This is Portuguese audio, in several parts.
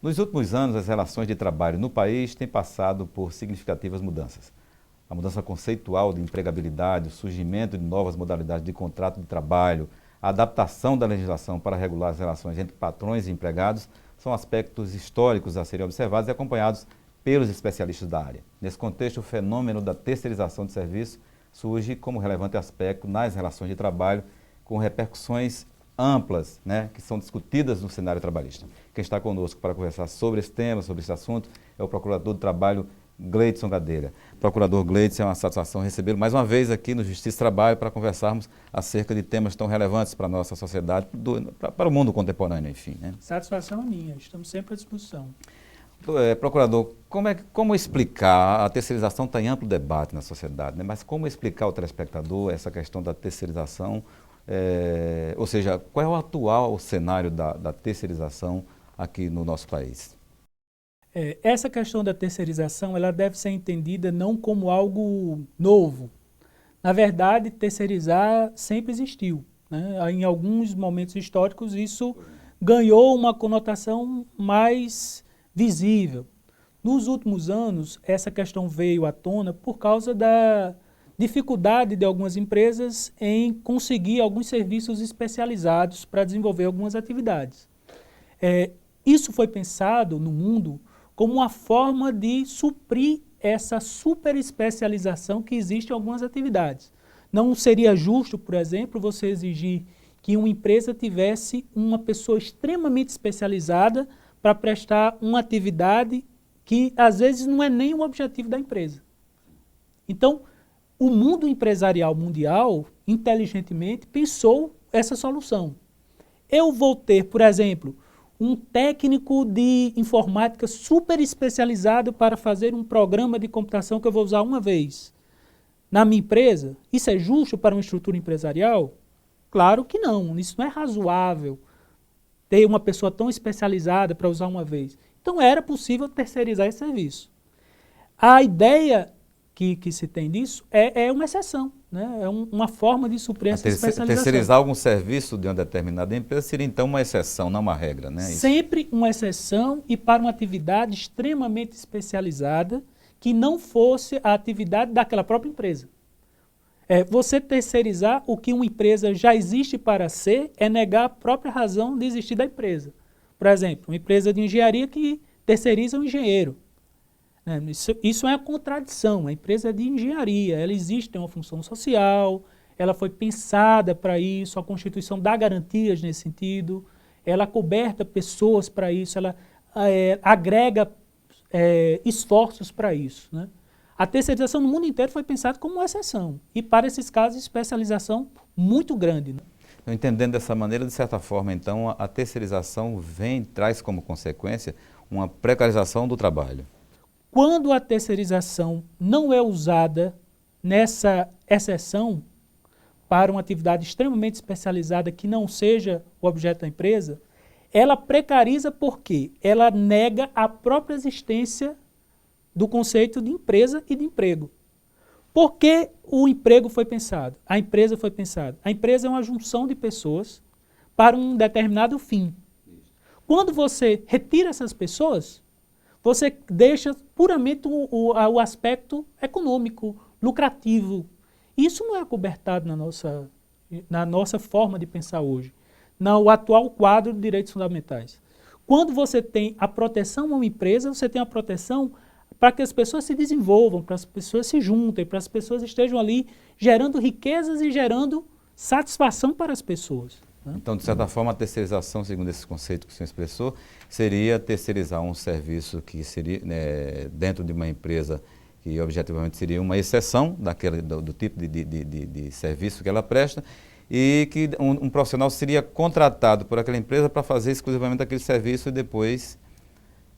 Nos últimos anos, as relações de trabalho no país têm passado por significativas mudanças. A mudança conceitual de empregabilidade, o surgimento de novas modalidades de contrato de trabalho, a adaptação da legislação para regular as relações entre patrões e empregados são aspectos históricos a serem observados e acompanhados pelos especialistas da área. Nesse contexto, o fenômeno da terceirização de serviço surge como relevante aspecto nas relações de trabalho, com repercussões amplas, que são discutidas no cenário trabalhista. Quem está conosco para conversar sobre esse tema, sobre esse assunto, é o Procurador do Trabalho, Gleidson Gadelha. Procurador Gleidson, é uma satisfação recebê-lo mais uma vez aqui no Justiça e Trabalho para conversarmos acerca de temas tão relevantes para a nossa sociedade, para o mundo contemporâneo, enfim. Satisfação é minha, estamos sempre à disposição. Procurador, como explicar, a terceirização está em amplo debate na sociedade, mas como explicar ao telespectador essa questão da terceirização, ou seja, qual é o atual cenário da terceirização aqui no nosso país? Essa questão da terceirização, ela deve ser entendida não como algo novo. Na verdade, terceirizar sempre existiu, Em alguns momentos históricos, isso ganhou uma conotação mais visível. Nos últimos anos, essa questão veio à tona por causa da dificuldade de algumas empresas em conseguir alguns serviços especializados para desenvolver algumas atividades. Isso foi pensado no mundo como uma forma de suprir essa superespecialização que existe em algumas atividades. Não seria justo, por exemplo, você exigir que uma empresa tivesse uma pessoa extremamente especializada para prestar uma atividade que, às vezes, não é nem o objetivo da empresa. Então, o mundo empresarial mundial, inteligentemente, pensou essa solução. Eu vou ter, por exemplo, um técnico de informática super especializado para fazer um programa de computação que eu vou usar uma vez. Na minha empresa, isso é justo para uma estrutura empresarial? Claro que não, isso não é razoável ter uma pessoa tão especializada para usar uma vez. Então era possível terceirizar esse serviço. A ideia que se tem disso é uma exceção, é uma forma de suprir essa especialização. Terceirizar algum serviço de uma determinada empresa seria então uma exceção, não uma regra, né? Sempre uma exceção e para uma atividade extremamente especializada que não fosse a atividade daquela própria empresa. Você terceirizar o que uma empresa já existe para ser é negar a própria razão de existir da empresa. Por exemplo, uma empresa de engenharia que terceiriza um engenheiro. Isso é uma contradição. A empresa é de engenharia, ela existe, tem uma função social, ela foi pensada para isso, a Constituição dá garantias nesse sentido, ela coberta pessoas para isso, ela agrega esforços para isso. A terceirização no mundo inteiro foi pensada como uma exceção e para esses casos especialização muito grande. Entendendo dessa maneira, de certa forma, então, a terceirização traz como consequência uma precarização do trabalho. Quando a terceirização não é usada nessa exceção para uma atividade extremamente especializada que não seja o objeto da empresa, ela precariza porque ela nega a própria existência do conceito de empresa e de emprego. Por que o emprego foi pensado? A empresa foi pensada. A empresa é uma junção de pessoas para um determinado fim. Quando você retira essas pessoas, você deixa puramente o aspecto econômico, lucrativo. Isso não é cobertado na nossa forma de pensar hoje, no atual quadro de direitos fundamentais. Quando você tem a proteção a uma empresa, você tem a proteção para que as pessoas se desenvolvam, para as pessoas se juntem, para as pessoas estejam ali gerando riquezas e gerando satisfação para as pessoas. Então, de certa forma, a terceirização, segundo esse conceito que o senhor expressou, seria terceirizar um serviço que seria dentro de uma empresa que objetivamente seria uma exceção do tipo de serviço que ela presta e que um profissional seria contratado por aquela empresa para fazer exclusivamente aquele serviço e depois,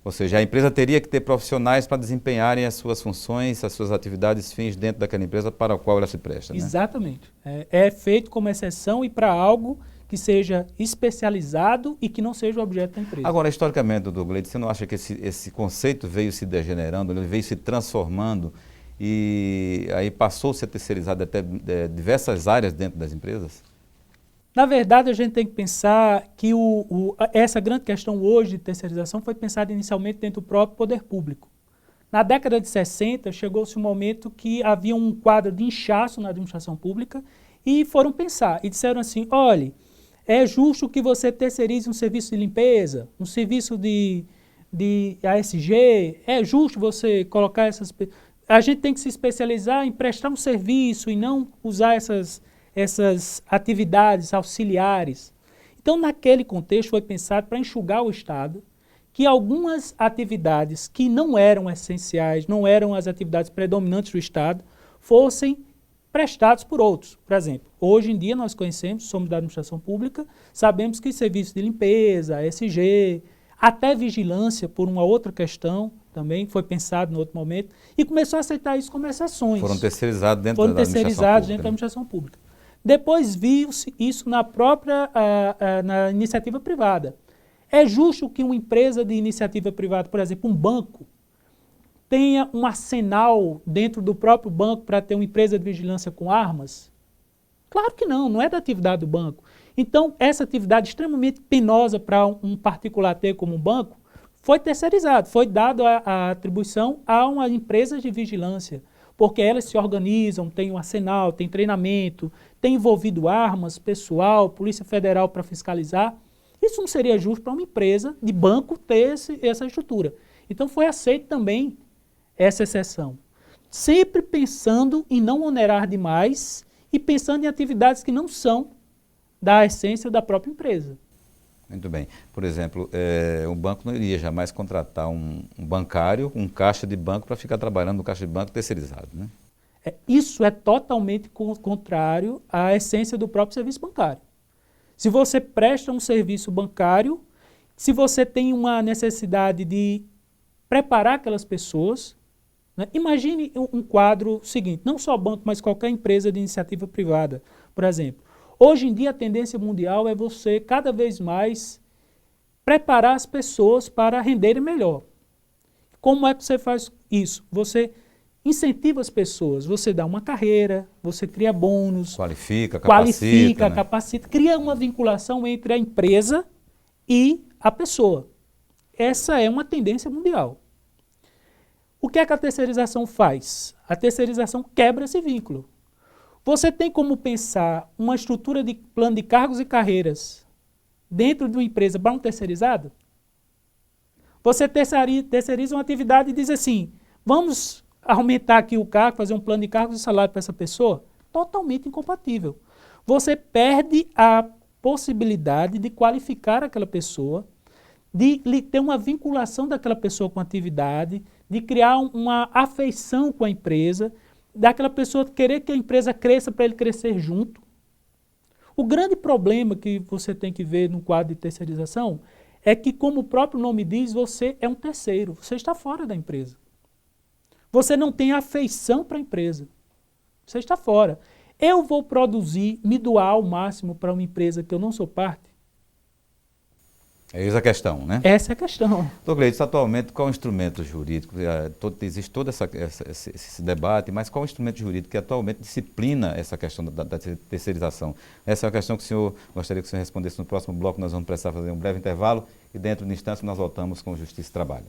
ou seja, a empresa teria que ter profissionais para desempenharem as suas funções, as suas atividades, fins dentro daquela empresa para a qual ela se presta. Exatamente. É feito como exceção e para algo que seja especializado e que não seja o objeto da empresa. Agora, historicamente, doutor Gleidson, você não acha que esse conceito veio se degenerando, ele veio se transformando e aí passou-se a terceirizar até diversas áreas dentro das empresas? Na verdade, a gente tem que pensar que essa grande questão hoje de terceirização foi pensada inicialmente dentro do próprio poder público. Na década de 60, chegou-se um momento que havia um quadro de inchaço na administração pública e foram pensar e disseram assim, olhe, é justo que você terceirize um serviço de limpeza, um serviço de ASG, é justo você colocar essas... A gente tem que se especializar em prestar um serviço e não usar essas atividades auxiliares. Então, naquele contexto, foi pensado para enxugar o Estado que algumas atividades que não eram essenciais, não eram as atividades predominantes do Estado, fossem prestadas por outros. Por exemplo, hoje em dia nós conhecemos, somos da administração pública, sabemos que serviços de limpeza, ESG, até vigilância, por uma outra questão, também foi pensado em outro momento, e começou a aceitar isso como exceções. Foram terceirizados dentro da administração pública. Depois viu-se isso na própria na iniciativa privada. É justo que uma empresa de iniciativa privada, por exemplo, um banco, tenha um arsenal dentro do próprio banco para ter uma empresa de vigilância com armas? Claro que não, não é da atividade do banco. Então, essa atividade extremamente penosa para um particular ter como um banco, foi terceirizado, foi dado a atribuição a uma empresa de vigilância, porque elas se organizam, têm um arsenal, têm treinamento, têm envolvido armas, pessoal, Polícia Federal para fiscalizar. Isso não seria justo para uma empresa de banco ter essa estrutura. Então foi aceito também essa exceção. Sempre pensando em não onerar demais e pensando em atividades que não são da essência da própria empresa. Muito bem. Por exemplo, o banco não iria jamais contratar um bancário, um caixa de banco, para ficar trabalhando no caixa de banco terceirizado, né? Isso é totalmente contrário à essência do próprio serviço bancário. Se você presta um serviço bancário, se você tem uma necessidade de preparar aquelas pessoas, né? Imagine um quadro seguinte, não só banco, mas qualquer empresa de iniciativa privada, por exemplo. Hoje em dia a tendência mundial é você cada vez mais preparar as pessoas para renderem melhor. Como é que você faz isso? Você incentiva as pessoas, você dá uma carreira, você cria bônus, qualifica, capacita, cria uma vinculação entre a empresa e a pessoa. Essa é uma tendência mundial. O que é que a terceirização faz? A terceirização quebra esse vínculo. Você tem como pensar uma estrutura de plano de cargos e carreiras dentro de uma empresa para um terceirizado? Você terceiriza uma atividade e diz assim, vamos aumentar aqui o cargo, fazer um plano de cargos e salário para essa pessoa? Totalmente incompatível. Você perde a possibilidade de qualificar aquela pessoa, de ter uma vinculação daquela pessoa com a atividade, de criar uma afeição com a empresa, daquela pessoa querer que a empresa cresça para ele crescer junto. O grande problema que você tem que ver no quadro de terceirização é que, como o próprio nome diz, você é um terceiro, você está fora da empresa. Você não tem afeição para a empresa, você está fora. Eu vou produzir, me doar ao máximo para uma empresa que eu não sou parte? Essa é a questão, né? Essa é a questão. Doutor Gleides, atualmente qual é o instrumento jurídico? Existe todo esse debate, mas qual é o instrumento jurídico que atualmente disciplina essa questão da terceirização? Essa é a questão que o senhor gostaria que o senhor respondesse no próximo bloco. Nós vamos precisar fazer um breve intervalo e dentro de instância nós voltamos com Justiça e Trabalho.